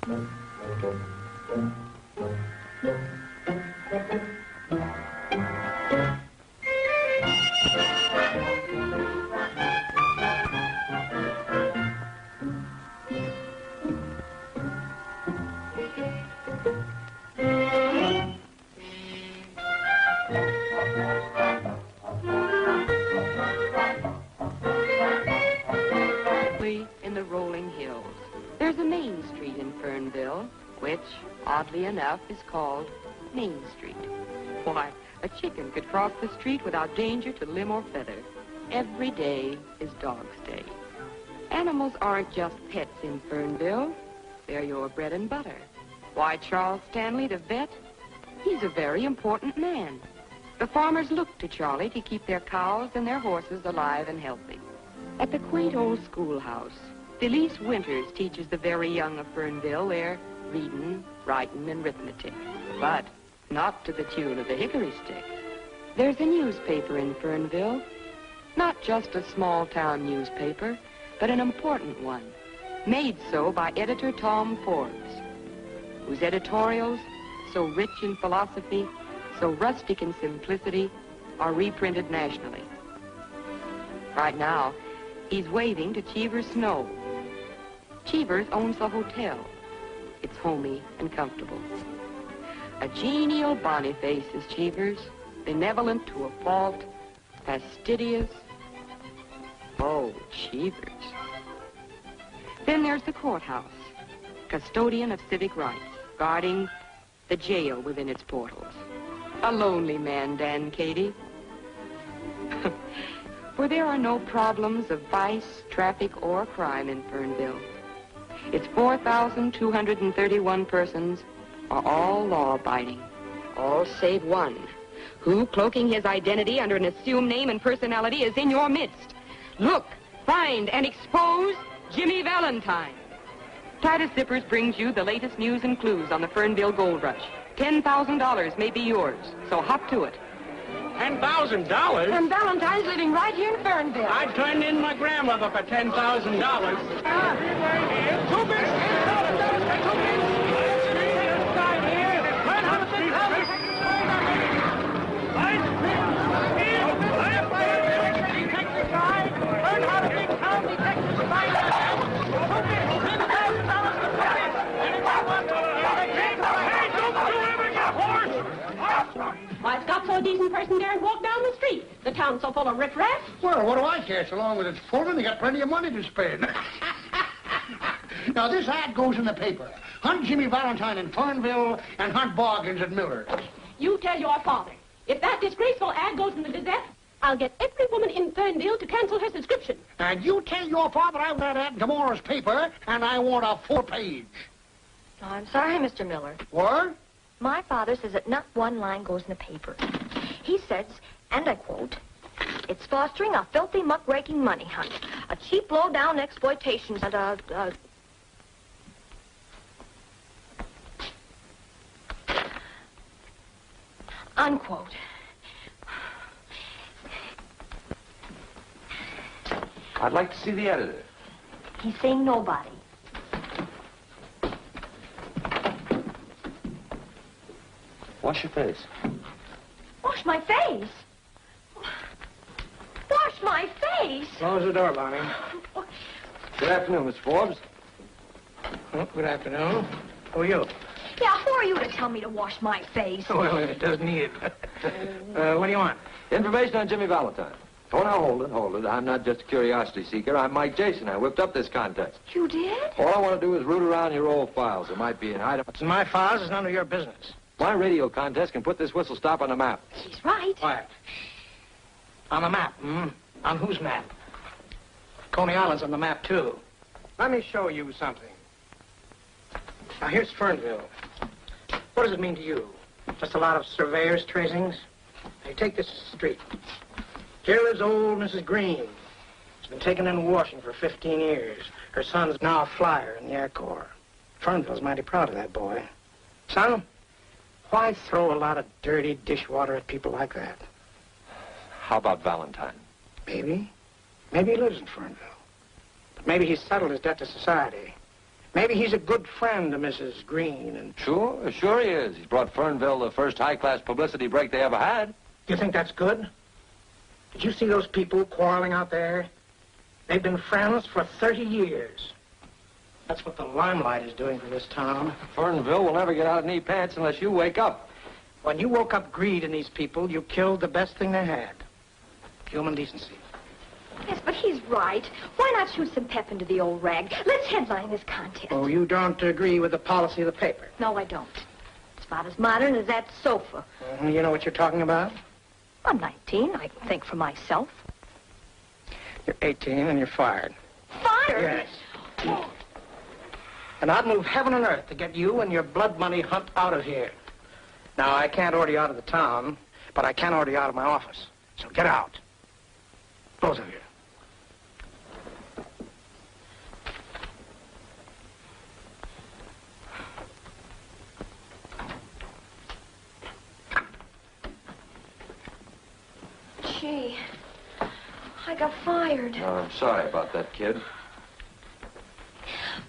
In the rolling hills, there's a Main Street in Fernville, which, oddly enough, is called Main Street. Why, a chicken could cross the street without danger to limb or feather. Every day is Dog's Day. Animals aren't just pets in Fernville. They're your bread and butter. Why, Charles Stanley, the vet, he's a very important man. The farmers look to Charlie to keep their cows and their horses alive and healthy. At the quaint old schoolhouse, Felice Winters teaches the very young of Fernville their reading, writing, and arithmetic. But not to the tune of the hickory stick. There's a newspaper in Fernville. Not just a small-town newspaper, but an important one. Made so by editor Tom Forbes, whose editorials, so rich in philosophy, so rustic in simplicity, are reprinted nationally. Right now, he's waving to Cheever's Snow. Cheever's owns the hotel. It's homey and comfortable. A genial Boniface is Cheever's, benevolent to a fault, fastidious. Oh, Cheever's. Then there's the courthouse, custodian of civic rights, guarding the jail within its portals. A lonely man, Dan Cady. For there are no problems of vice, traffic, or crime in Fernville. Its 4,231 persons are all law-abiding, all save one, who, cloaking his identity under an assumed name and personality, is in your midst. Look, find, and expose Jimmy Valentine. Titus Zippers brings you the latest news and clues on the Fernville Gold Rush. $10,000 may be yours, so hop to it. $10,000? And Valentine's living right here in Fernville. I turned in my grandmother for $10,000. Too big. Why, it's got so a decent person daren't walk down the street. The town's so full of riffraff. Well, what do I care? So long as it's full and they got plenty of money to spend. Now, this ad goes in the paper. Hunt Jimmy Valentine in Fernville and hunt Boggins at Miller's. You tell your father. If that disgraceful ad goes in the Gazette, I'll get every woman in Fernville to cancel her subscription. And you tell your father I want that ad in tomorrow's paper, and I want a full page. Oh, I'm sorry, Mr. Miller. What? My father says that not one line goes in the paper. He says, and I quote, "It's fostering a filthy, muckraking money hunt, a cheap, low-down exploitation, and unquote." I'd like to see the editor. He's saying nobody. Wash your face. Wash my face? Wash my face? Close the door, Bonnie. Good afternoon, Mr. Forbes. Oh, good afternoon. Who are you? Yeah, who are you to tell me to wash my face? Well, it doesn't need it. What do you want? Information on Jimmy Valentine. Oh, now, hold it. I'm not just a curiosity seeker. I'm Mike Jason. I whipped up this contest. You did? All I want to do is root around your old files. There might be an item. What's in my files is none of your business. My radio contest can put this whistle stop on the map. He's right. Quiet. On the map, hmm? On whose map? Coney Island's on the map, too. Let me show you something. Now, here's Fernville. What does it mean to you? Just a lot of surveyors' tracings? Now, you take this street. Here lives old Mrs. Green. She's been taken in washing for 15 years. Her son's now a flyer in the Air Corps. Fernville's mighty proud of that boy. Son, why throw a lot of dirty dishwater at people like that? How about Valentine? Maybe. Maybe he lives in Fernville. But maybe he's settled his debt to society. Maybe he's a good friend to Mrs. Green and... Sure he is. He's brought Fernville the first high-class publicity break they ever had. You think that's good? Did you see those people quarreling out there? They've been friends for 30 years. That's what the limelight is doing for this town. Fernville will never get out of knee pants unless you wake up. When you woke up greed in these people, you killed the best thing they had. Human decency. Yes, but he's right. Why not shoot some pep into the old rag? Let's headline this contest. Oh, you don't agree with the policy of the paper? No, I don't. It's about as modern as that sofa. You know what you're talking about? I'm 19. I can think for myself. You're 18 and you're fired. Fired? Yes. And I'd move heaven and earth to get you and your blood money hunt out of here. Now, I can't order you out of the town, but I can order you out of my office. So get out. Both of you. Gee, I got fired. Oh, I'm sorry about that, kid.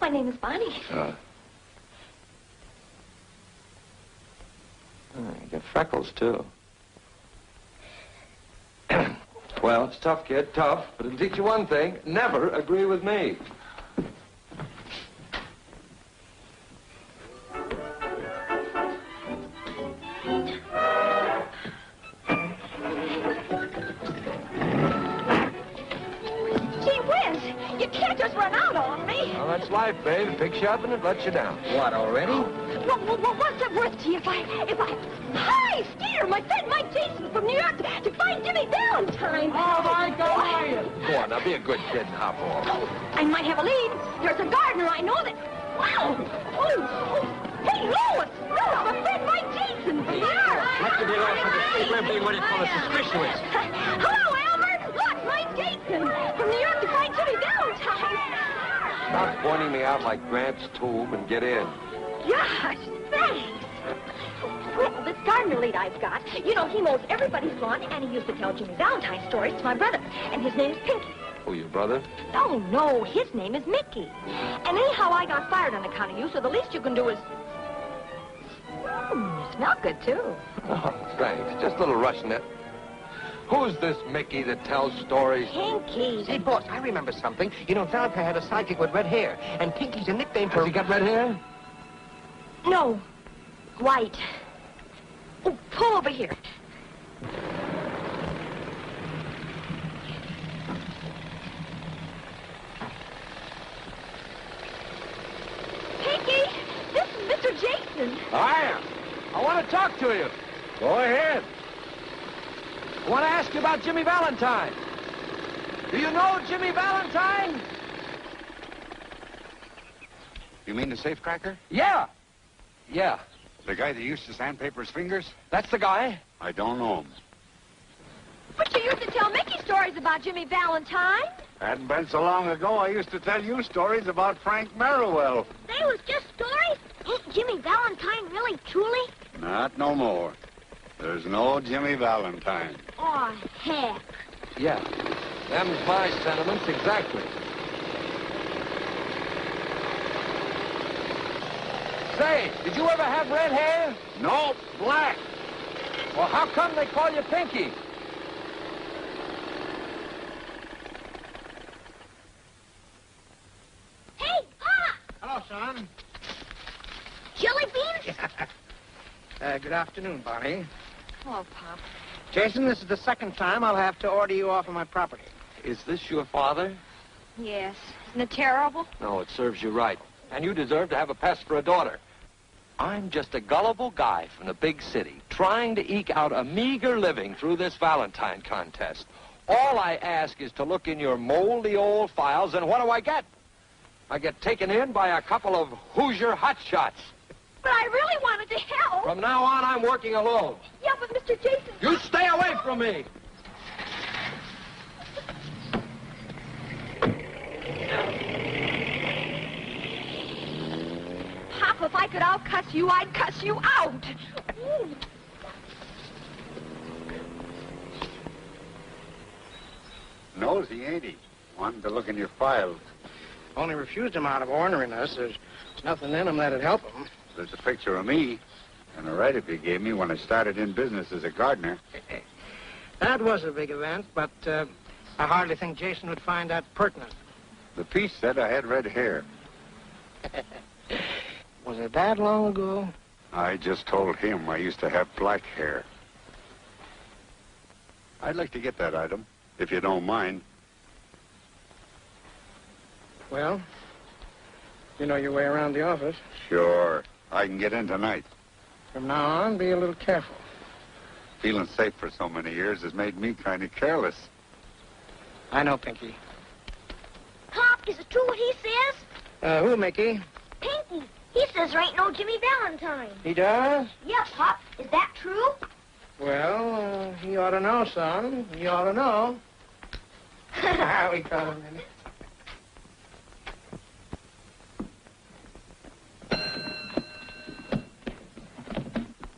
My name is Bonnie. You got freckles, too. Well, it's tough, kid, tough. But it'll teach you one thing. Never agree with me. That's life, babe. It picks you up and it lets you down. What, already? What's it worth to you if I... Hi, Skeeter, my friend Mike Jason from New York to find Jimmy Valentine. All right, go on. Go on, now be a good kid and hop off. I might have a lead. There's a gardener I know that... Wow! Hey, Lois! Lois, my friend Mike Jason from New York. Let the deal off for the street. We're being what you call a suspicious. Hello, Elmer. Look, Mike Jason from New York to find Jimmy Valentine. Stop pointing me out like Grant's tomb and get in. Gosh, thanks. Well, this gardener lead I've got, you know, he mows everybody's lawn, and he used to tell Jimmy Valentine stories to my brother, and his name is Pinky. Oh, your brother? Oh, no, his name is Mickey. And anyhow, I got fired on account of you, so the least you can do is... you smell good, too. Oh, thanks. Just a little Russianette. Who's this Mickey that tells stories? Pinky. Say, boss, I remember something. You know, Valentine had a sidekick with red hair, and Pinky's a nickname for... Has he got red hair? No, white. Oh, pull over here. Pinky, this is Mr. Jason. I want to talk to you. Go ahead. I want to ask you about Jimmy Valentine. Do you know Jimmy Valentine? You mean the safecracker? Yeah. The guy that used to sandpaper his fingers? That's the guy. I don't know him. But you used to tell Mickey stories about Jimmy Valentine. Hadn't been so long ago, I used to tell you stories about Frank Merriwell. They was just stories? Ain't Jimmy Valentine really, truly? Not no more. There's no Jimmy Valentine. Oh, heck. Yeah. Them's my sentiments exactly. Say, did you ever have red hair? No, black. Well, how come they call you Pinky? Hey, Pop! Hello, son. Jelly beans? Good afternoon, Bonnie. Hello, Pop. Jason, this is the second time I'll have to order you off of my property. Is this your father? Yes. Isn't it terrible? No, it serves you right. And you deserve to have a pest for a daughter. I'm just a gullible guy from the big city, trying to eke out a meager living through this Valentine contest. All I ask is to look in your moldy old files, and what do I get? I get taken in by a couple of Hoosier hotshots. But I really wanted to help. From now on, I'm working alone. Yeah, but Mr. Jason... You stay away from me! Pop, if I could out-cuss you, I'd cuss you out. Nosy, ain't he? Wanted to look in your files. Only refused him out of orneriness. There's There's nothing in them that'd help him. There's a picture of me and a write-up you gave me when I started in business as a gardener. That was a big event, but I hardly think Jason would find that pertinent. The piece said I had red hair. Was it that long ago? I just told him I used to have black hair. I'd like to get that item, if you don't mind. Well, you know your way around the office. Sure. I can get in tonight. From now on, be a little careful. Feeling safe for so many years has made me kind of careless. I know, Pinky. Pop, is it true what he says? Who, Mickey? Pinky. He says there ain't no Jimmy Valentine. He does? Yeah, Pop. Is that true? Well, he ought to know, son. He ought to know. We got him in.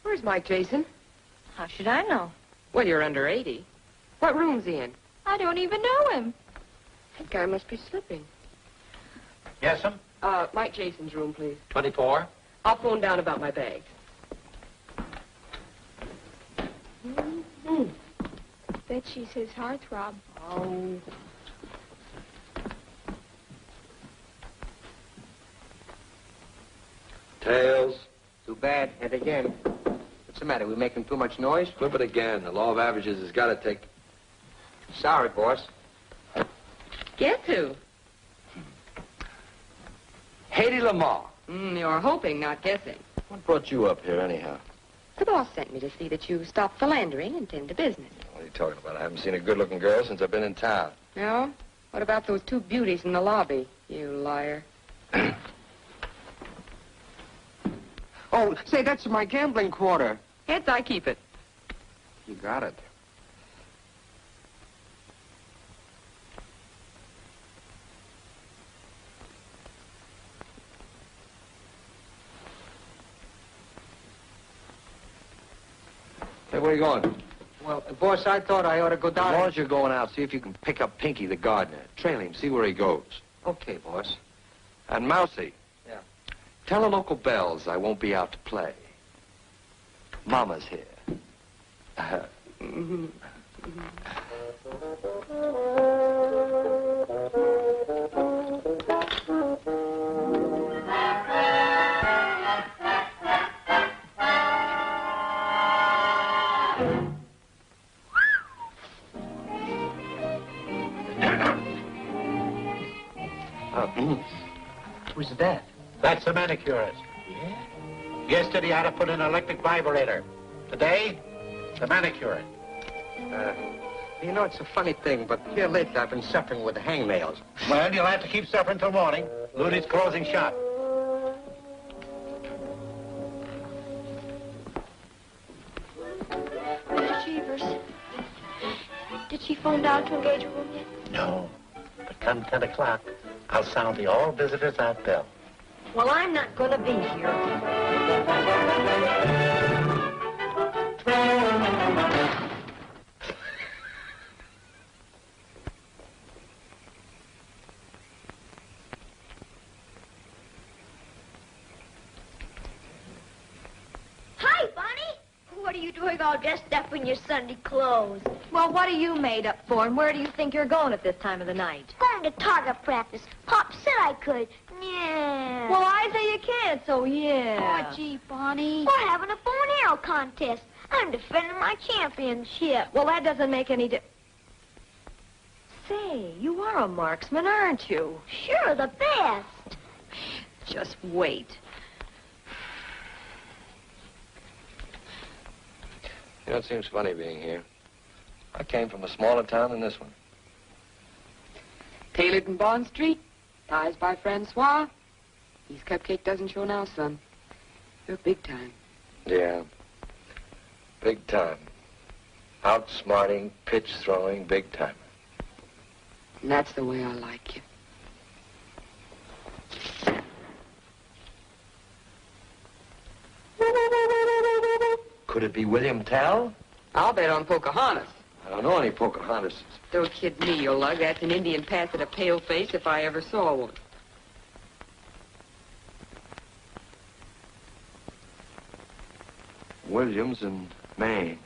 Where's Mike, Jason? How should I know? Well, you're under 80. What room's he in? I don't even know him. That guy must be slipping. Yes, sir? Mike Jason's room, please. 24. I'll phone down about my bags. Bet she's his heartthrob. Oh. Tails. Too bad. And again. What's the matter? We making too much noise? Flip it again. The law of averages has got to take... Sorry, boss. Get to. Haiti Lamar. You're hoping, not guessing. What brought you up here, anyhow? The boss sent me to see that you stop philandering and tend to business. What are you talking about? I haven't seen a good-looking girl since I've been in town. No? What about those two beauties in the lobby, you liar? Oh, say, that's my gambling quarter. Heads, I keep it. You got it. Hey, where are you going? Well, boss, I thought I ought to go down. As long as you're going out, see if you can pick up Pinky, the gardener. Trail him, see where he goes. Okay, boss. And Mousey. Yeah. Tell the local bells I won't be out to play. Mama's here. Who's that? That's the manicurist. Yeah? Yesterday, I had to put in an electric vibrator. Today, the manicurist. You know, it's a funny thing, but here lately I've been suffering with hangnails. Well, you'll have to keep suffering till morning. Looney's closing shop. Mr. Cheevers, did she phone down to engage a room yet? No. But come 10 o'clock, I'll sound the all visitors out bell. Well, I'm not going to be here. Hi, Bonnie. What are you doing all dressed up in your Sunday clothes? Well, what are you made up for, and where do you think you're going at this time of the night? Going to target practice. Pop said I could. Yeah. Well, I say you can't, so yeah. Oh, gee, Bonnie. We're having a bow and arrow contest. I'm defending my championship. Well, that doesn't make any Say, you are a marksman, aren't you? Sure, the best. Just wait. You know, it seems funny being here. I came from a smaller town than this one. Tailored in Bond Street, ties by Francois. His cupcake doesn't show now, son. You're big time. Yeah. Big time. Outsmarting, pitch throwing, big timer. And that's the way I like you. Could it be William Tell? I'll bet on Pocahontas. I don't know any Pocahontas. Don't kid me, you lug. That's an Indian pass at a pale face if I ever saw one. Williams in Maine.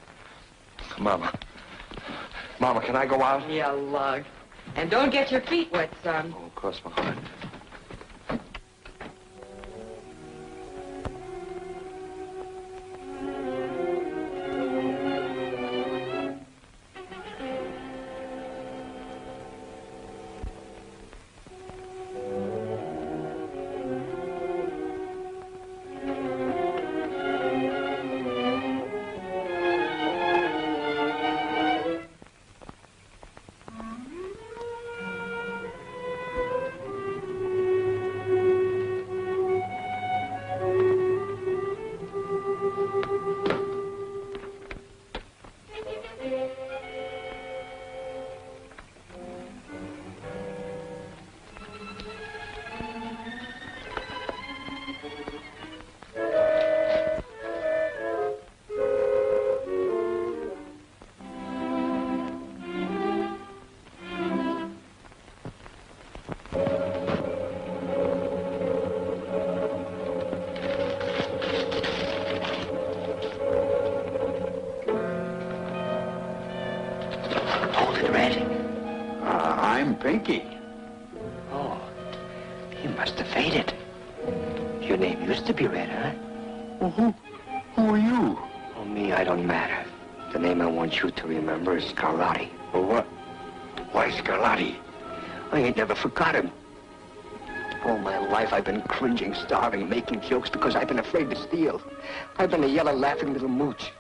Mama. Mama, can I go out? Yeah, lug. And don't get your feet wet, son. Oh, cross my heart. I'm Pinky. Oh, you must have faded. Your name used to be Red, huh? Well, who are you? Oh, me, I don't matter. The name I want you to remember is Scarlatti. Well, what? Why Scarlatti? I ain't never forgot him. All my life I've been cringing, starving, making jokes because I've been afraid to steal. I've been a yellow, laughing little mooch,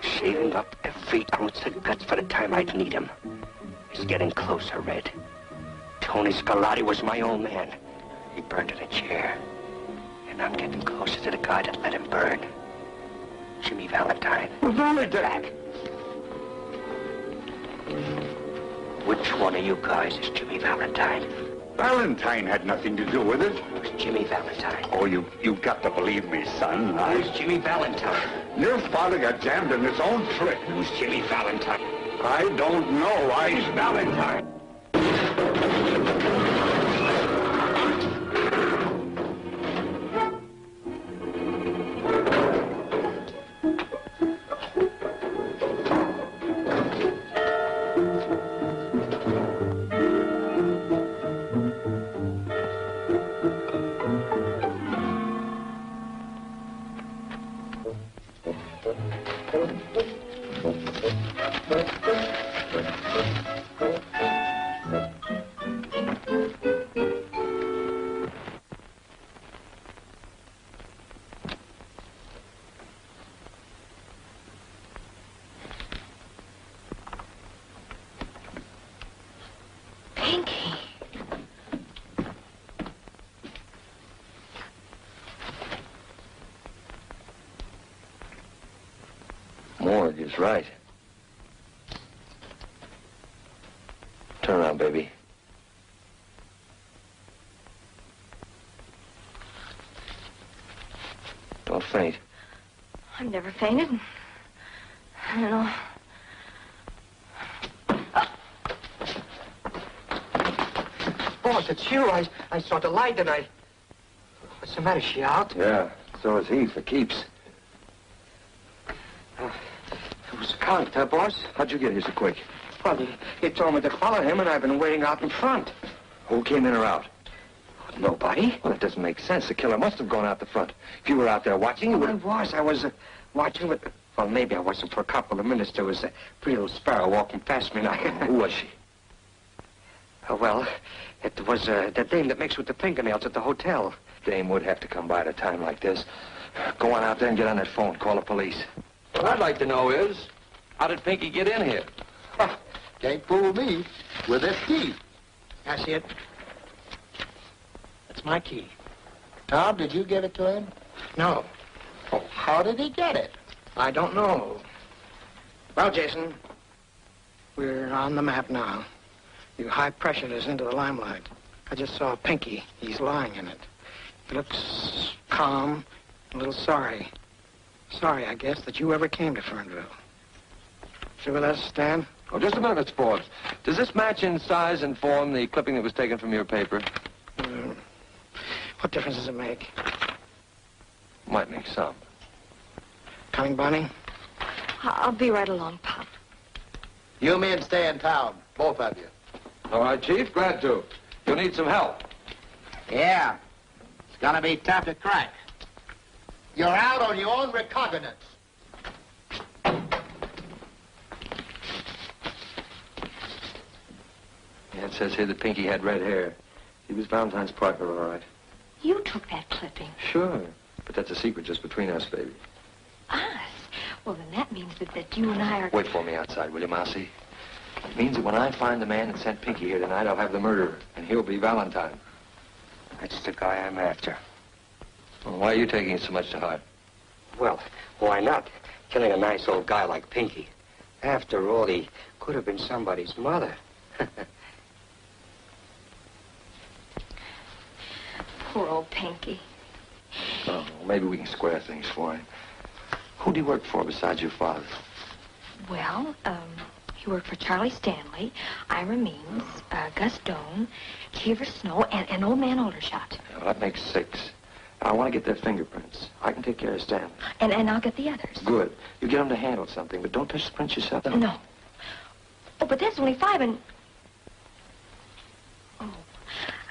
shaving up every ounce of guts for the time I'd need him. It's getting closer, Red. Tony Scarlatti was my old man. He burned in a chair. And I'm getting closer to the guy that let him burn. Jimmy Valentine. Well, Valentine! Which one of you guys is Jimmy Valentine? Valentine had nothing to do with it. It was Jimmy Valentine. Oh, you've got to believe me, son. Who's Jimmy Valentine? Your father got jammed in his own trick. Who's Jimmy Valentine? I don't know. Who's Valentine? Morgue is right. Turn around, baby. Don't faint. I've never fainted. I don't know. Boss, it's you. I saw the light and I... What's the matter? Is she out? Yeah, so is he, for keeps. It was a count, boss? How'd you get here so quick? Well, he told me to follow him, and I've been waiting out in front. Who came in or out? Nobody. Well, that doesn't make sense. The killer must have gone out the front. If you were out there watching, you would... I was watching with... Well, maybe I wasn't for a couple of minutes. There was a pretty little sparrow walking past me, and I... Who was she? Well, it was the dame that makes with the fingernails at the hotel. Dame would have to come by at a time like this. Go on out there and get on that phone. Call the police. What I'd like to know is, how did Pinky get in here? Can't fool me with this key. That's it. That's my key. Tom, did you give it to him? No, Oh, how did he get it? I don't know. Well, Jason, we're on the map now. You high-pressured us into the limelight. I just saw Pinky. He's lying in it. He looks calm, a little sorry. Sorry, I guess, that you ever came to Fernville. You with us, Stan? Oh, just a minute, Sports. Does this match in size and form the clipping that was taken from your paper? What difference does it make? Might make some. Coming, Bonnie? I'll be right along, Pop. You men stay in town, both of you. All right, Chief, glad to. You'll need some help. Yeah. It's gonna be tough to crack. You're out on your own recognizance. Yeah, it says here that Pinky had red hair. He was Valentine's partner, all right. You took that clipping. Sure. But that's a secret just between us, baby. Us? Well, then that means that you and I are... Wait for me outside, will you, Mousey? It means that when I find the man that sent Pinky here tonight, I'll have the murderer, and he'll be Valentine. That's the guy I'm after. Well, why are you taking it so much to heart? Well, why not? Killing a nice old guy like Pinky. After all, he could have been somebody's mother. Poor old Pinky. Oh, maybe we can square things for him. Who do you work for besides your father? Well, he worked for Charlie Stanley, Ira Means, Gus Doan, Cheever Snow, and Old Man Aldershot. Well, that makes 6. I want to get their fingerprints. I can take care of Stanley. And I'll get the others. Good. You get them to handle something, but don't touch the prints yourself. No. Oh, but that's only 5 and... Oh,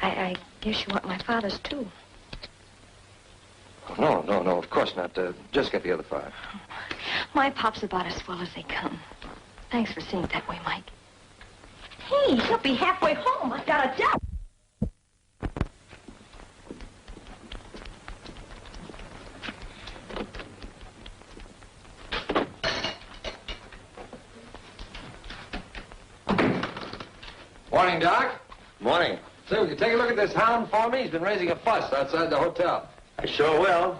I guess you want my father's, too. No, of course not. Just get the other 5. My Pop's about as swell as they come. Thanks for seeing it that way, Mike. Hey, he'll be halfway home. I've got a job. Morning, Doc. Morning. Say, will you take a look at this hound for me? He's been raising a fuss outside the hotel. I sure will.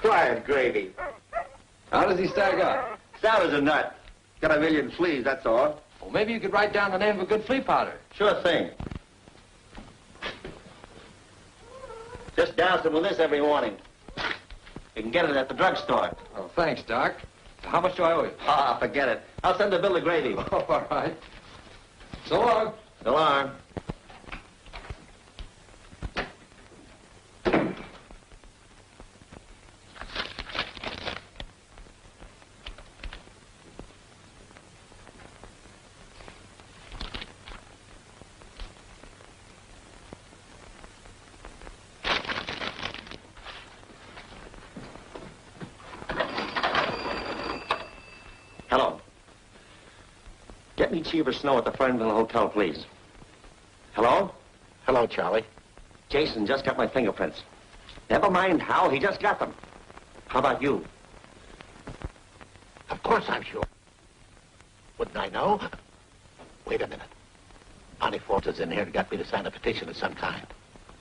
Quiet, Gravy. How does he stack up? Sour as a nut. Got a million fleas, that's all. Well, maybe you could write down the name of a good flea powder. Sure thing. Just douse him with this every morning. You can get it at the drugstore. Oh, thanks, Doc. How much do I owe you? Ah, forget it. I'll send a bill to Gravy. Oh, all right. So long. So long. Hello. Get me Cheever Snow at the Fernville Hotel, please. Hello? Hello, Charlie. Jason just got my fingerprints. Never mind how, he just got them. How about you? Of course I'm sure. Wouldn't I know? Wait a minute. Bonnie Force is in here and got me to sign a petition of some kind.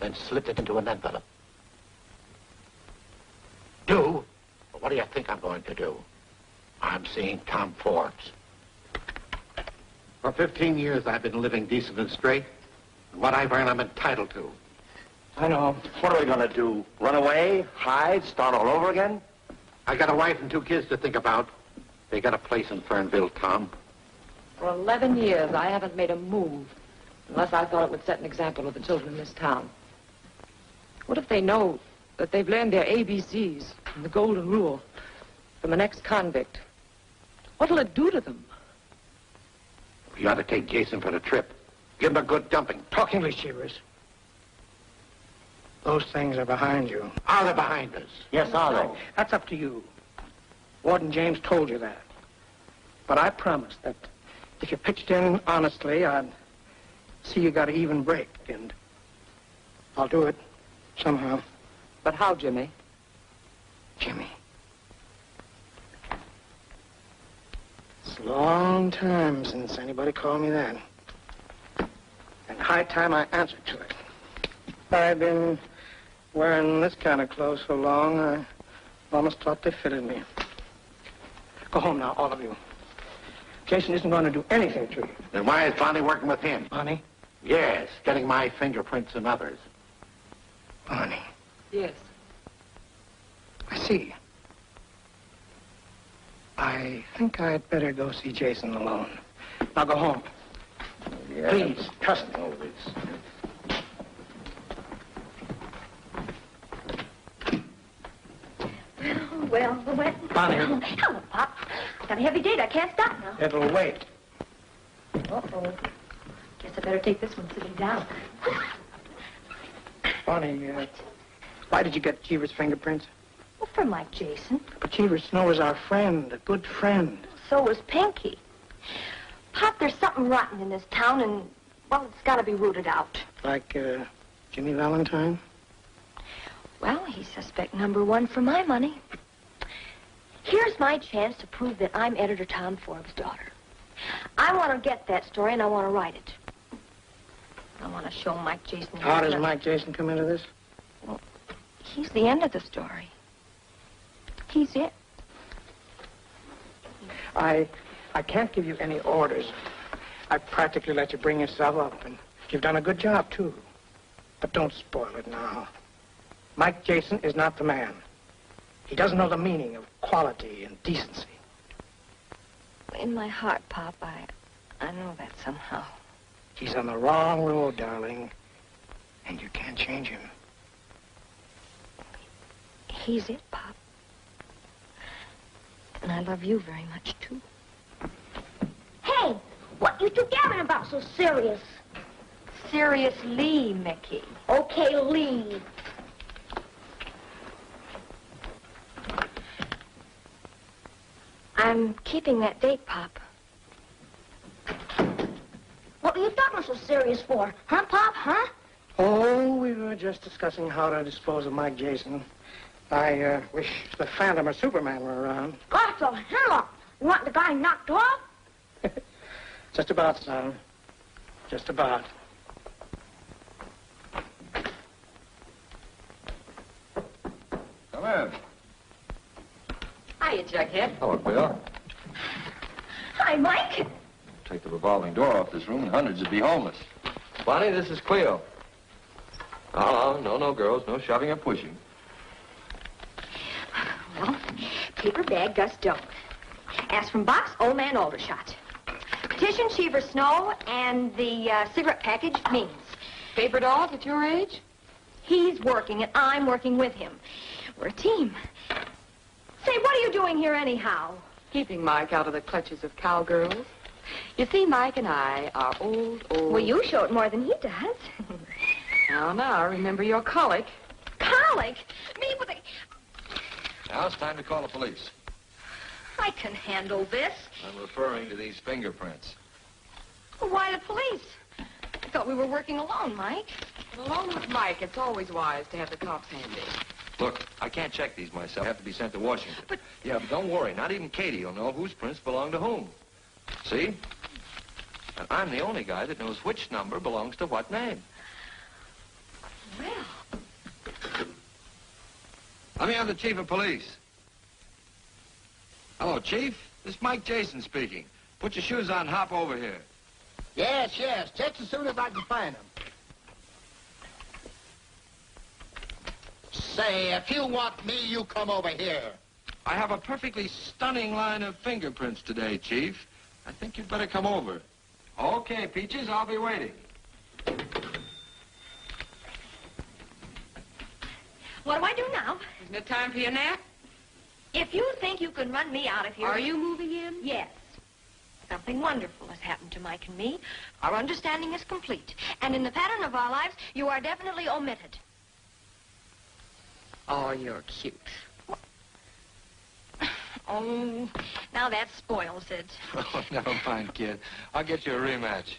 Then slipped it into an envelope. Do? Well, what do you think I'm going to do? I'm seeing Tom Forbes. For 15 years, I've been living decent and straight. And what I've earned, I'm entitled to. I know. What are we going to do? Run away? Hide? Start all over again? I got a wife and 2 kids to think about. They got a place in Fernville, Tom. For 11 years, I haven't made a move unless I thought it would set an example to the children in this town. What if they know that they've learned their ABCs and the golden rule from an ex-convict? What'll it do to them? You ought to take Jason for the trip. Give him a good dumping. Talk English, Cheevers. Those things are behind you. Are they behind us? Yes, are they? That's up to you. Warden James told you that. But I promised that if you pitched in honestly, I'd see you got an even break, and I'll do it somehow. But how, Jimmy? Jimmy. It's a long time since anybody called me that. And high time I answered to it. I've been wearing this kind of clothes so long, I almost thought they fitted me. Go home now, all of you. Jason isn't going to do anything to you. Then why is Bonnie working with him? Bonnie? Yes, getting my fingerprints and others. Bonnie. Yes. I see. I think I'd better go see Jason alone. Now go home. Yeah. Please, trust me. Always. Well, Bonnie. Hello, Pop. Got a heavy date. I can't stop now. It'll wait. Uh-oh. Guess I better take this one sitting down. Bonnie, why did you get Cheever's fingerprints? Well, for Mike Jason. But Cheever Snow is our friend, a good friend. So was Pinky. Pop, there's something rotten in this town, and, well, it's got to be rooted out. Like, Jimmy Valentine? Well, he's suspect number one for my money. Here's my chance to prove that I'm Editor Tom Forbes' daughter. I want to get that story, and I want to write it. I want to show Mike Jason... How does Mike Jason come into this? Well, he's the end of the story. He's it. I can't give you any orders. I practically let you bring yourself up, and you've done a good job, too. But don't spoil it now. Mike Jason is not the man. He doesn't know the meaning of quality and decency. In my heart, Pop, I know that somehow. He's on the wrong road, darling, and you can't change him. He's it, Pop. And I love you very much, too. Hey, what you two gabbing about so serious? Seriously, Mickey. Okay, Lee. I'm keeping that date, Pop. What are you talking so serious for? Huh, Pop, huh? Oh, we were just discussing how to dispose of Mike Jason. I wish the Phantom or Superman were around. Got the hell up. You want the guy knocked off? Just about, son. Just about. Come in. Hiya, Jughead. Hello, Bill. Hi, Mike. Take the revolving door off this room and hundreds would be homeless. Bonnie, this is Cleo. No, girls. No shoving or pushing. Well, paper bag, Gus Doe. Aspirin box, old man Aldershot. Petition, Cheever Snow, and the cigarette package, Means. Paper dolls at your age? He's working, and I'm working with him. We're a team. Say, what are you doing here anyhow? Keeping Mike out of the clutches of cowgirls. You see, Mike and I are old. Well, you show it more than he does. Now, remember your colic. Colic? Me with a... Now it's time to call the police. I can handle this. I'm referring to these fingerprints. Well, why the police? I thought we were working alone, Mike. Along with Mike, it's always wise to have the cops handy. Look, I can't check these myself. I have to be sent to Washington. But... Yeah, but don't worry. Not even Katie will know whose prints belong to whom. See? And I'm the only guy that knows which number belongs to what name. Well... Let me have the chief of police. Hello, Chief. This is Mike Jason speaking. Put your shoes on and hop over here. Yes. Just as soon as I can find them. Say, if you want me, you come over here. I have a perfectly stunning line of fingerprints today, Chief. I think you'd better come over. Okay, Peaches, I'll be waiting. What do I do now? Isn't it time for your nap? If you think you can run me out of here... Are you moving in? Yes. Something wonderful has happened to Mike and me. Our understanding is complete. And in the pattern of our lives, you are definitely omitted. Oh, you're cute. Oh, now that spoils it. Oh, never mind, kid. I'll get you a rematch.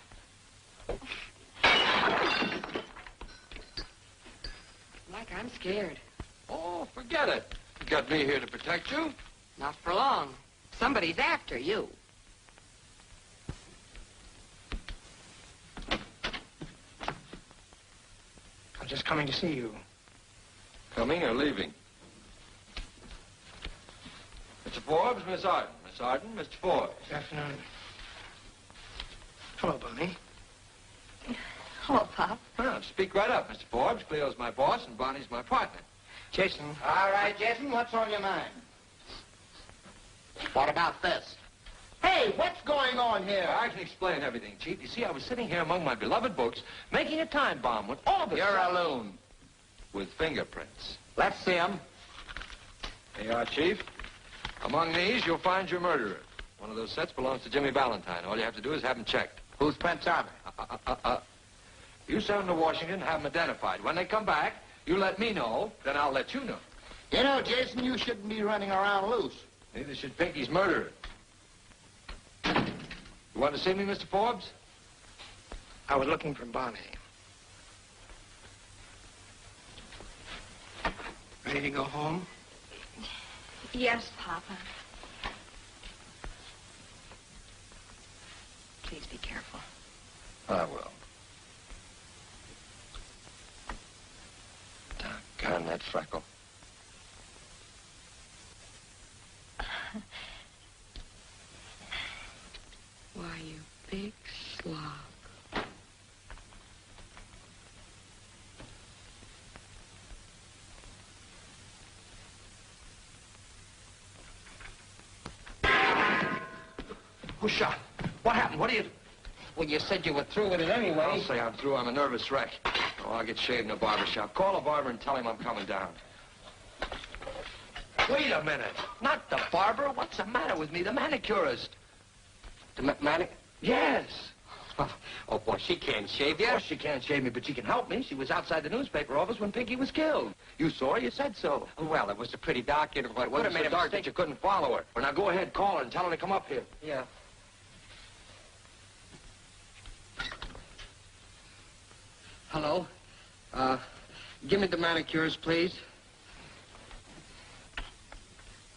Mike, I'm scared. Oh, forget it. You got me here to protect you. Not for long. Somebody's after you. I'm just coming to see you. Coming or leaving? Mr. Forbes, Miss Arden. Miss Arden, Mr. Forbes. Good afternoon. Hello, Bonnie. Hello, Pop. Well, speak right up, Mr. Forbes. Cleo's my boss and Bonnie's my partner. Jason. All right, Jason, what's on your mind? What about this? Hey, what's going on here? I can explain everything, Chief. You see, I was sitting here among my beloved books, making a time bomb when all of a You're sudden... a loon. With fingerprints. Let's see 'em. Here you are, Chief. Among these, you'll find your murderer. One of those sets belongs to Jimmy Valentine. All you have to do is have him checked. Whose pets are they? You send them to Washington and have them identified. When they come back, you let me know, then I'll let you know. You know, Jason, you shouldn't be running around loose. Neither should Pinky's murderer. You want to see me, Mr. Forbes? I was looking for Bonnie. Ready to go home? Yes, Papa. Please be careful. I will. Doggone that freckle. Why, you big slog. Who shot? What happened? What do you... Well, you said you were through with it anyway. I'll say I'm through. I'm a nervous wreck. Oh, I'll get shaved in a barber shop. Call a barber and tell him I'm coming down. Wait a minute. Not the barber. What's the matter with me? The manicurist. The manic? Yes. Oh, boy, she can't shave you. Of course she can't shave me, but she can help me. She was outside the newspaper office when Pinky was killed. You saw her. You said so. Well, it was a pretty dark, you know. It wasn't so dark that you couldn't follow her. Well, now go ahead, call her and tell her to come up here. Yeah. Hello? Give me the manicures, please.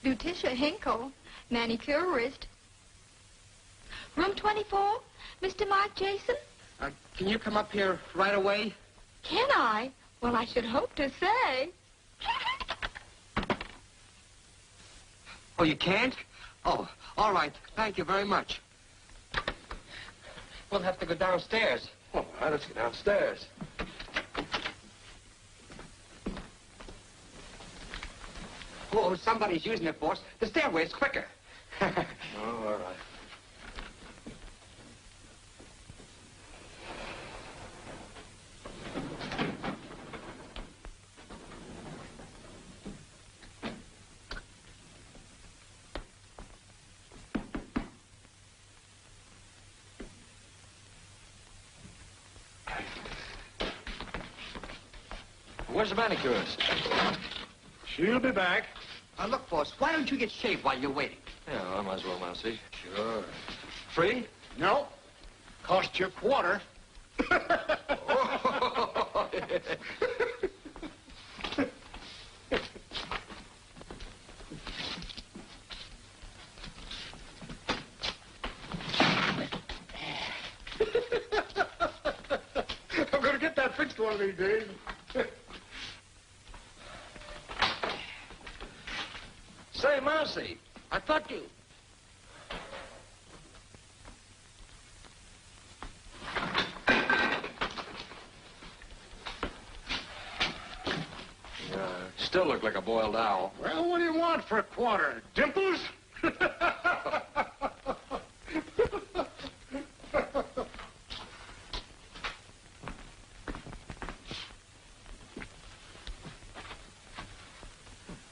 Lutetia Hinkle, manicurist. Room 24, Mr. Mark Jason? Can you come up here right away? Can I? Well, I should hope to say. Oh, you can't? Oh, all right. Thank you very much. We'll have to go downstairs. All right, let's get downstairs. Oh, somebody's using it, boss. The stairway's quicker. Oh, all right. Where's the manicurist? She'll be back. Look, boss, why don't you get shaved while you're waiting? Yeah, well, I might as well, Mousey. Sure. Free? No. Cost you a quarter. I'm going to get that fixed one of these days. Say, Mousey, I thought you... Still look like a boiled owl. Well, what do you want for a quarter? Dimples?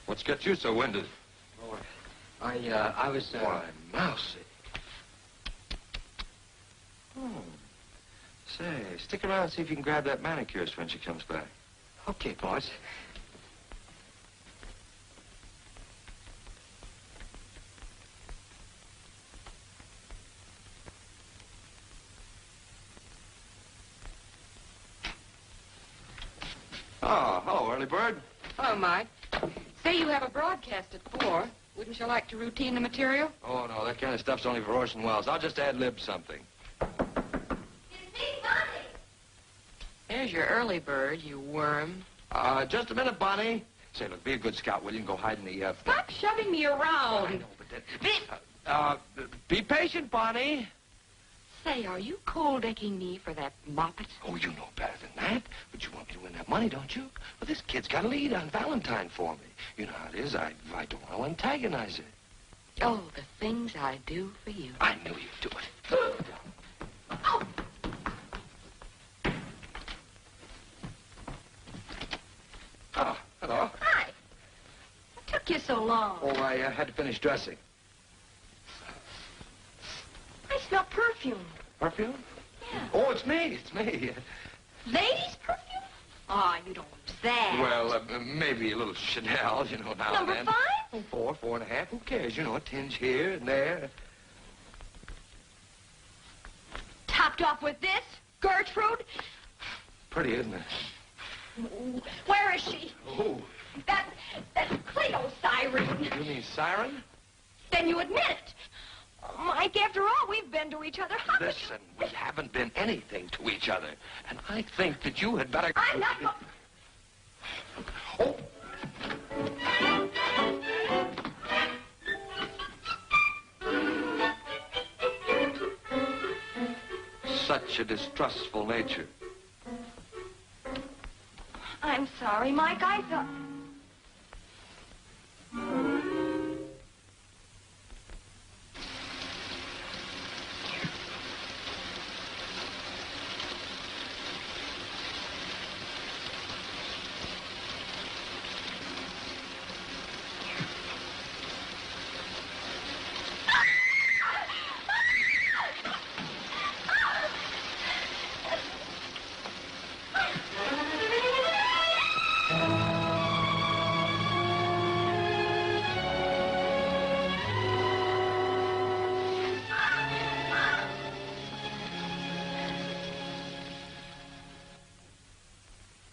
What's got you so winded? Oh, I was... Why, Mousey. Oh. Say, stick around and see if you can grab that manicurist when she comes back. Okay, boss. Oh, hello, early bird. Hello, Mike. Say you have a broadcast at 4. Wouldn't you like to routine the material? Oh, no, that kind of stuff's only for Orson Welles. I'll just ad-lib something. It's me, Bonnie. There's your early bird, you worm. Just a minute, Bonnie. Say, look, be a good scout, will you, and go hide in the, Stop shoving me around. I know, but that... be patient, Bonnie. Say, are you cold-decking me for that moppet? Oh, you know better than that. But you want me to win that money, don't you? Well, this kid's got a lead on Valentine for me. You know how it is. I don't want to antagonize it. Oh, the things I do for you. I knew you'd do it. Oh. Oh, hello. Hi. What took you so long? Oh, I had to finish dressing. I smell perfume. Perfume? Yeah. Oh, it's me. It's me. Ladies' perfume? Oh, you don't use that. Well, maybe a little Chanel, you know, now Number and then. 5? Oh, 4, 4.5. Who cares? You know, a tinge here and there. Topped off with this? Gertrude? Pretty, isn't it? Where is she? Who? That Cleo siren. You mean siren? Then you admit it. Oh, Mike, after all we've been to each other, how could Listen, we haven't been anything to each other. And I think that you had better... I'm not... Oh! Such a distrustful nature. I'm sorry, Mike. I thought...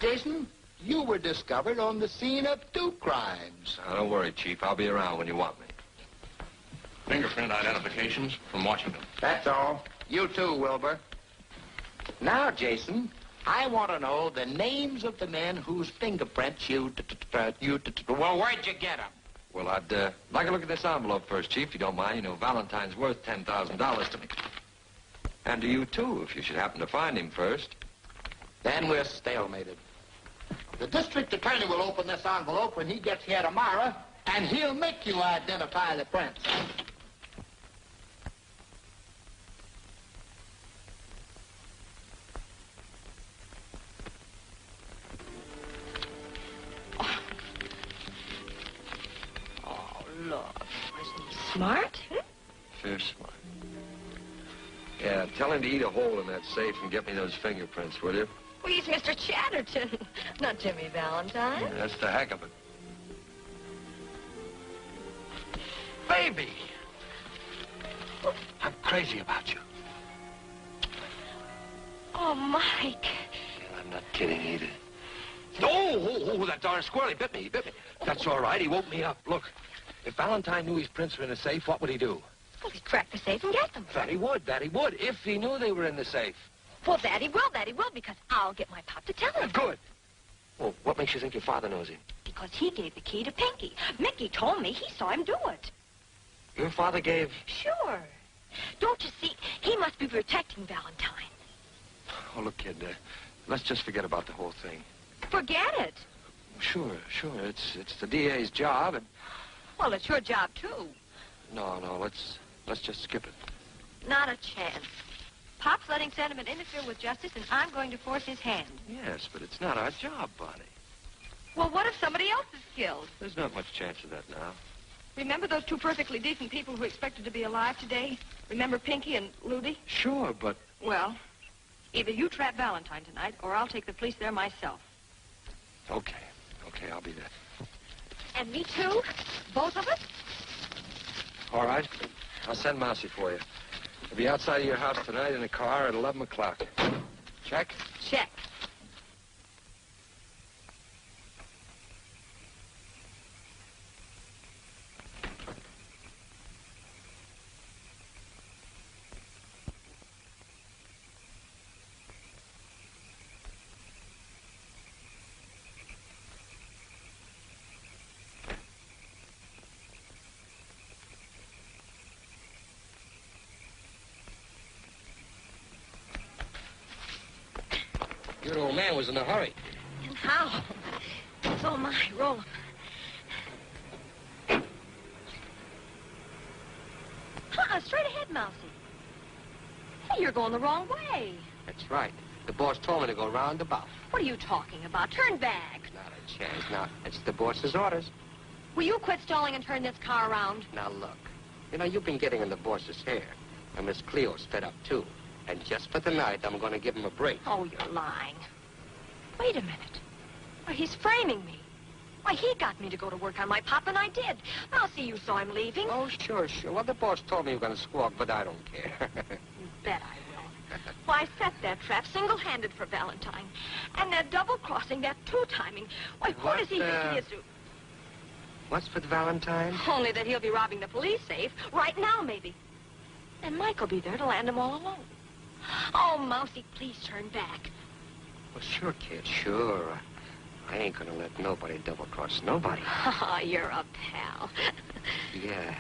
Jason, you were discovered on the scene of 2 crimes. Now, don't worry, Chief. I'll be around when you want me. Fingerprint identifications from Washington. That's all. You too, Wilbur. Now, Jason, I want to know the names of the men whose fingerprints well, where'd you get them? Well, I'd like to look at this envelope first, Chief, if you don't mind. You know, Valentine's worth $10,000 to me. And to you, too, if you should happen to find him first. Then we're stalemated. The district attorney will open this envelope when he gets here tomorrow, and he'll make you identify the prints. Oh, Lord. Wasn't he smart? Fierce smart. Yeah, tell him to eat a hole in that safe and get me those fingerprints, will you? Well, he's Mr. Chatterton, not Jimmy Valentine. Yeah, that's the heck of it. Baby! I'm crazy about you. Oh, Mike. Yeah, I'm not kidding either. Oh, that darn squirrel, he bit me. That's all right, he woke me up. Look, if Valentine knew his prints were in a safe, what would he do? Well, he'd crack the safe and get them. That he would, if he knew they were in the safe. Well, that he will, because I'll get my pop to tell him. Good. Well, what makes you think your father knows him? Because he gave the key to Pinky. Mickey told me he saw him do it. Your father gave... Sure. Don't you see? He must be protecting Valentine. Oh, look, kid, let's just forget about the whole thing. Forget it. Sure. It's the DA's job, and... Well, it's your job, too. No, let's just skip it. Not a chance. Pop's letting sentiment interfere with justice, and I'm going to force his hand. Yes, but it's not our job, Bonnie. Well, what if somebody else is killed? There's not much chance of that now. Remember those 2 perfectly decent people who expected to be alive today? Remember Pinky and Ludy? Sure, but... Well, either you trap Valentine tonight, or I'll take the police there myself. Okay, I'll be there. And me too? Both of us? All right. I'll send Mousey for you. He'll be outside of your house tonight in a car at 11 o'clock. Check? Check. Your old man was in a hurry. And how? So am I. Roll 'em. Straight ahead, Mousey. Hey, you're going the wrong way. That's right. The boss told me to go roundabout. What are you talking about? Turn back. Not a chance. Now, it's the boss's orders. Will you quit stalling and turn this car around? Now, look. You know, you've been getting in the boss's hair. And Miss Cleo's fed up, too. And just for the night, I'm going to give him a break. Oh, you're lying. Wait a minute. Why, he's framing me. Why, he got me to go to work on my pop, and I did. I'll see you saw him leaving. Oh, sure. Well, the boss told me you were going to squawk, but I don't care. You bet I will. Why, I set that trap single-handed for Valentine. And that double-crossing, that two-timing. Why, who does he think he is to... What's with Valentine? Only that he'll be robbing the police safe right now, maybe. And Mike'll be there to land them all alone. Oh, Mousey, please turn back. Well, sure, kid, sure. I ain't gonna let nobody double-cross nobody. Oh, you're a pal. Yeah.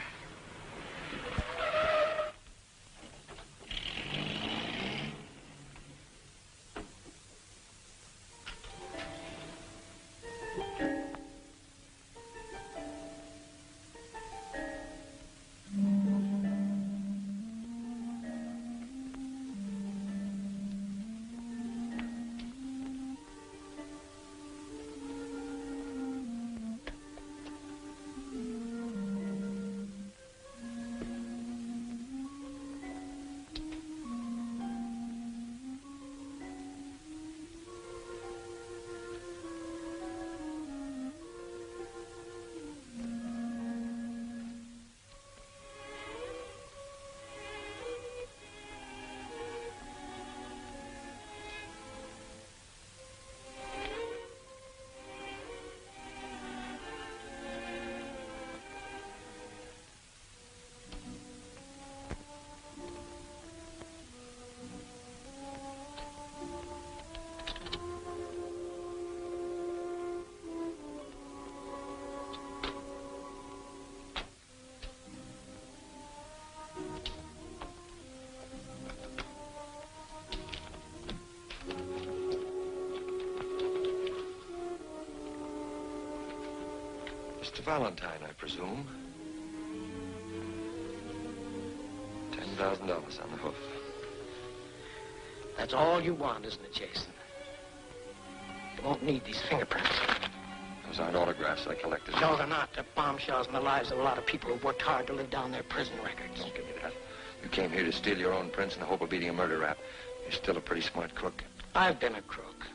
Mr. Valentine, I presume. $10,000 on the hoof. That's all you want, isn't it, Jason? You won't need these fingerprints. Those aren't autographs I collected. No, they're not. They're bombshells in the lives of a lot of people who worked hard to live down their prison records. Don't give me that. You came here to steal your own prints in the hope of beating a murder rap. You're still a pretty smart crook. I've been a crook.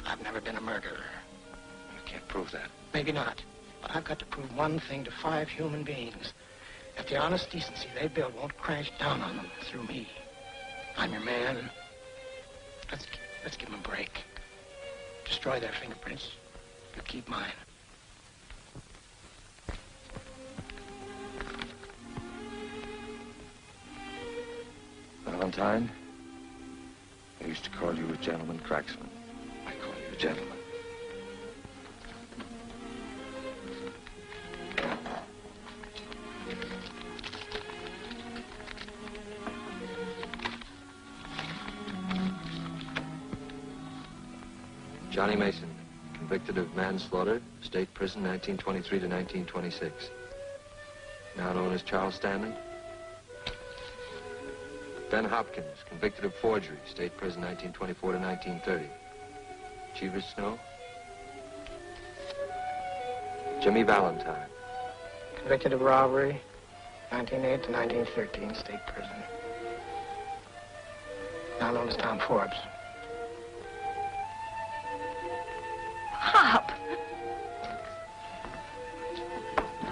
I've never been a murderer. You can't prove that. Maybe not. But I've got to prove one thing to 5 human beings. That the honest decency they build won't crash down on them through me. I'm your man. Let's give them a break. Destroy their fingerprints. You keep mine. Valentine, I used to call you a gentleman cracksman. I call you a gentleman. Johnny Mason, convicted of manslaughter, state prison 1923 to 1926. Now known as Charles Stanley. Ben Hopkins, convicted of forgery, state prison 1924 to 1930. Cheever Snow. Jimmy Valentine. Convicted of robbery, 1908 to 1913, state prison. Now known as Tom Forbes. Hop.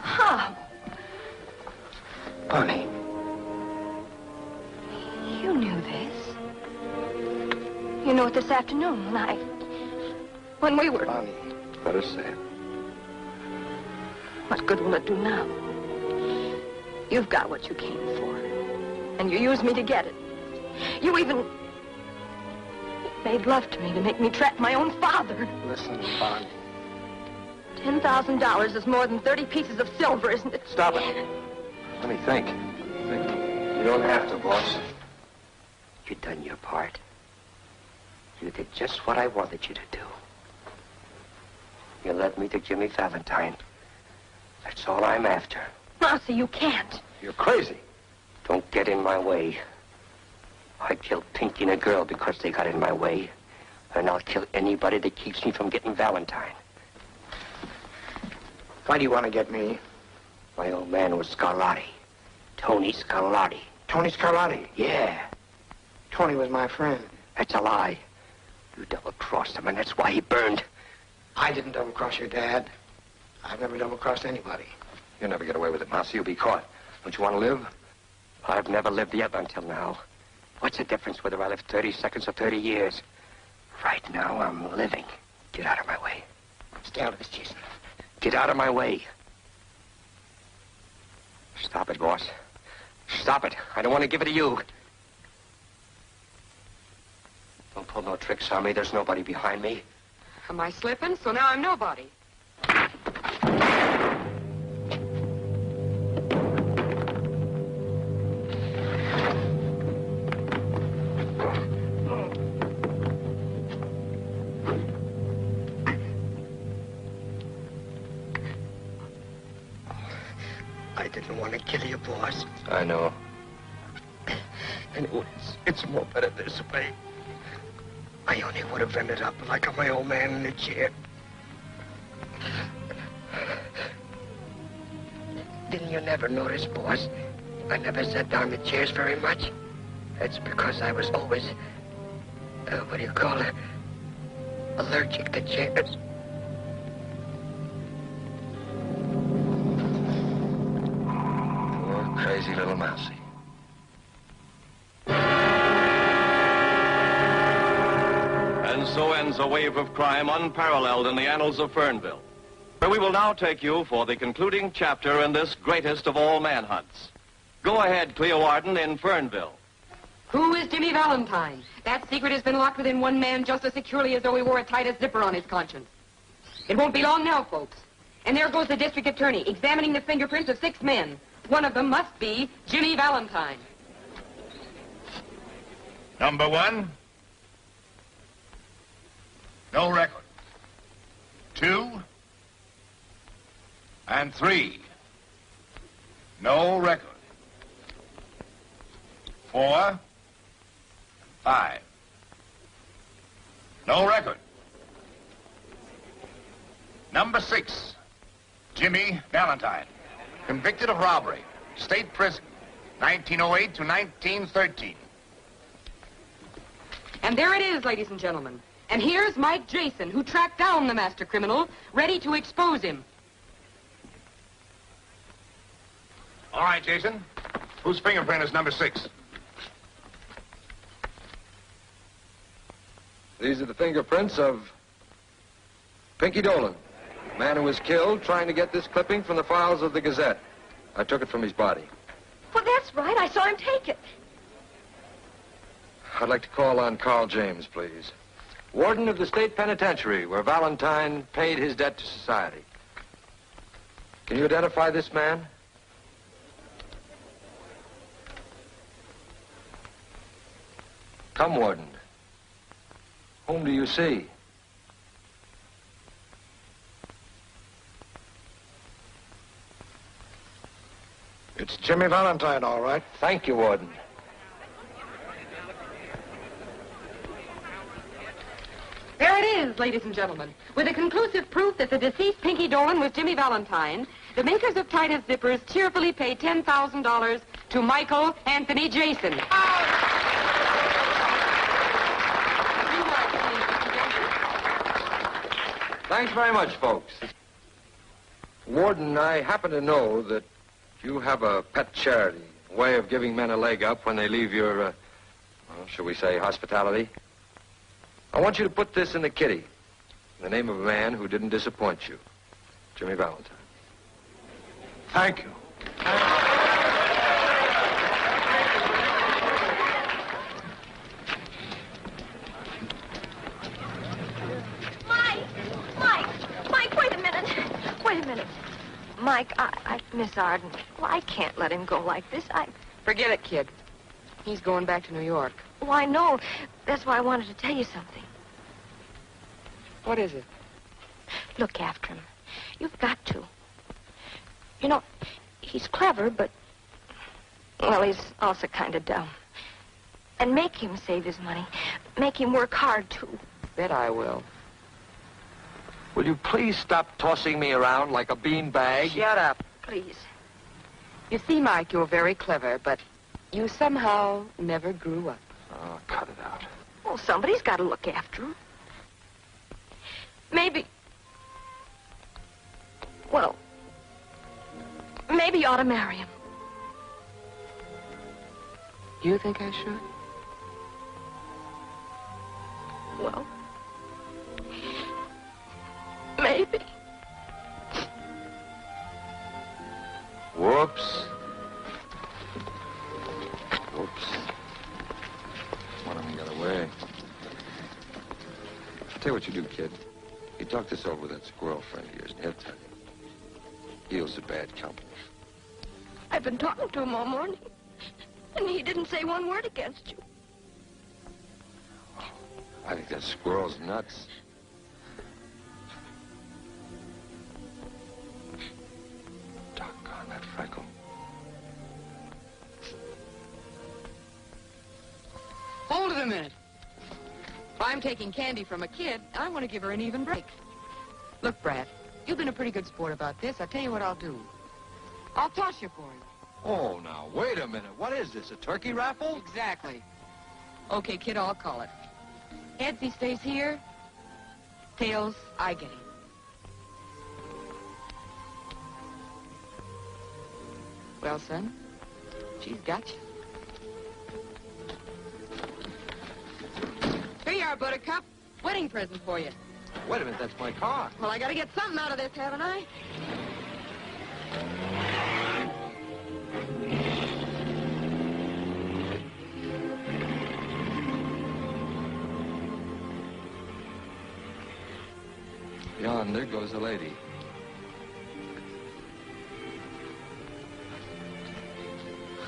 Hop. Bonnie. You knew this. You knew it this afternoon when we were... Bonnie, let us say it. What good will it do now? You've got what you came for. And you used me to get it. You even... made love to me to make me trap my own father. Listen, Bonnie. $10,000 is more than 30 pieces of silver, isn't it? Stop it. Let me think. You don't have to, boss. You done your part. You did just what I wanted you to do. You led me to Jimmy Valentine. That's all I'm after. Mousey, you can't. You're crazy. Don't get in my way. I killed Pinky and a girl because they got in my way. And I'll kill anybody that keeps me from getting Valentine. Why do you want to get me? My old man was Scarlatti. Tony Scarlatti. Tony Scarlatti? Yeah. Tony was my friend. That's a lie. You double-crossed him, and that's why he burned. I didn't double-cross your dad. I've never double-crossed anybody. You'll never get away with it, Mousey. You'll be caught. Don't you want to live? I've never lived yet until now. What's the difference whether I live 30 seconds or 30 years? Right now, I'm living. Get out of my way. Stay out of this, Jason. Get out of my way. Stop it, boss. Stop it. I don't want to give it to you. Don't pull no tricks on me. There's nobody behind me. Am I slipping? So now I'm nobody. I didn't want to kill you, boss. I know. Anyways, it's more better this way. I only would have ended up like my old man in the chair. Didn't you never notice, boss? I never sat down in the chairs very much. That's because I was always, what do you call it? Allergic to chairs. Poor, crazy little Mousey. And so ends a wave of crime unparalleled in the annals of Fernville, where we will now take you for the concluding chapter in this greatest of all manhunts. Go ahead, Cleo Arden in Fernville. Who is Jimmy Valentine? That secret has been locked within one man just as securely as though he wore a tightest zipper on his conscience. It won't be long now, folks. And there goes the district attorney examining the fingerprints of 6 men. One of them must be Jimmy Valentine. Number 1. No record. 2. And 3. No record. 4. 5. No record. Number 6. Jimmy Valentine. Convicted of robbery. State prison. 1908 to 1913. And there it is, ladies and gentlemen. And here's Mike Jason, who tracked down the master criminal, ready to expose him. All right, Jason. Whose fingerprint is number 6? These are the fingerprints of Pinky Dolan, the man who was killed trying to get this clipping from the files of the Gazette. I took it from his body. Well, that's right. I saw him take it. I'd like to call on Carl James, please. Warden of the state penitentiary, where Valentine paid his debt to society. Can you identify this man? Come, Warden. Whom do you see? It's Jimmy Valentine, all right. Thank you, Warden. There it is, ladies and gentlemen. With a conclusive proof that the deceased Pinky Dolan was Jimmy Valentine, the makers of Titus Zippers cheerfully pay $10,000 to Michael Anthony Jason. Thanks very much, folks. Warden, I happen to know that you have a pet charity, a way of giving men a leg up when they leave your, well, shall we say, hospitality. I want you to put this in the kitty, in the name of a man who didn't disappoint you, Jimmy Valentine. Thank you. Mike, wait a minute. Mike, Miss Arden, well, I can't let him go like this. Forget it, kid. He's going back to New York. Oh, I know. That's why I wanted to tell you something. What is it? Look after him. You've got to. You know, he's clever, but, well, he's also kind of dumb. And make him save his money. Make him work hard, too. Bet I will. Will you please stop tossing me around like a beanbag? Shut up, please. You see, Mike, you're very clever, but you somehow never grew up. Oh, cut it out. Well, somebody's got to look after him. Maybe... Well, maybe you ought to marry him. You think I should? Well, maybe. Whoops. Whoops. One of them got away. Tell you what you do, kid. You talk this over with that squirrel friend of yours, and he'll tell you. Heels are bad company. I've been talking to him all morning, and he didn't say one word against you. I think that squirrel's nuts. Doggone that freckle. Hold it a minute. If I'm taking candy from a kid, I want to give her an even break. Look, Brad, you've been a pretty good sport about this. I'll tell you what I'll do. I'll toss you for him. Oh, now, wait a minute. What is this, a turkey raffle? Exactly. Okay, kid, I'll call it. Heads, he stays here. Tails, I get him. Well, son, she's got you. Here you are, Buttercup. Wedding present for you. Wait a minute, that's my car. Well, I gotta get something out of this, haven't I? Yonder goes a lady.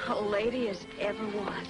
A lady as ever was.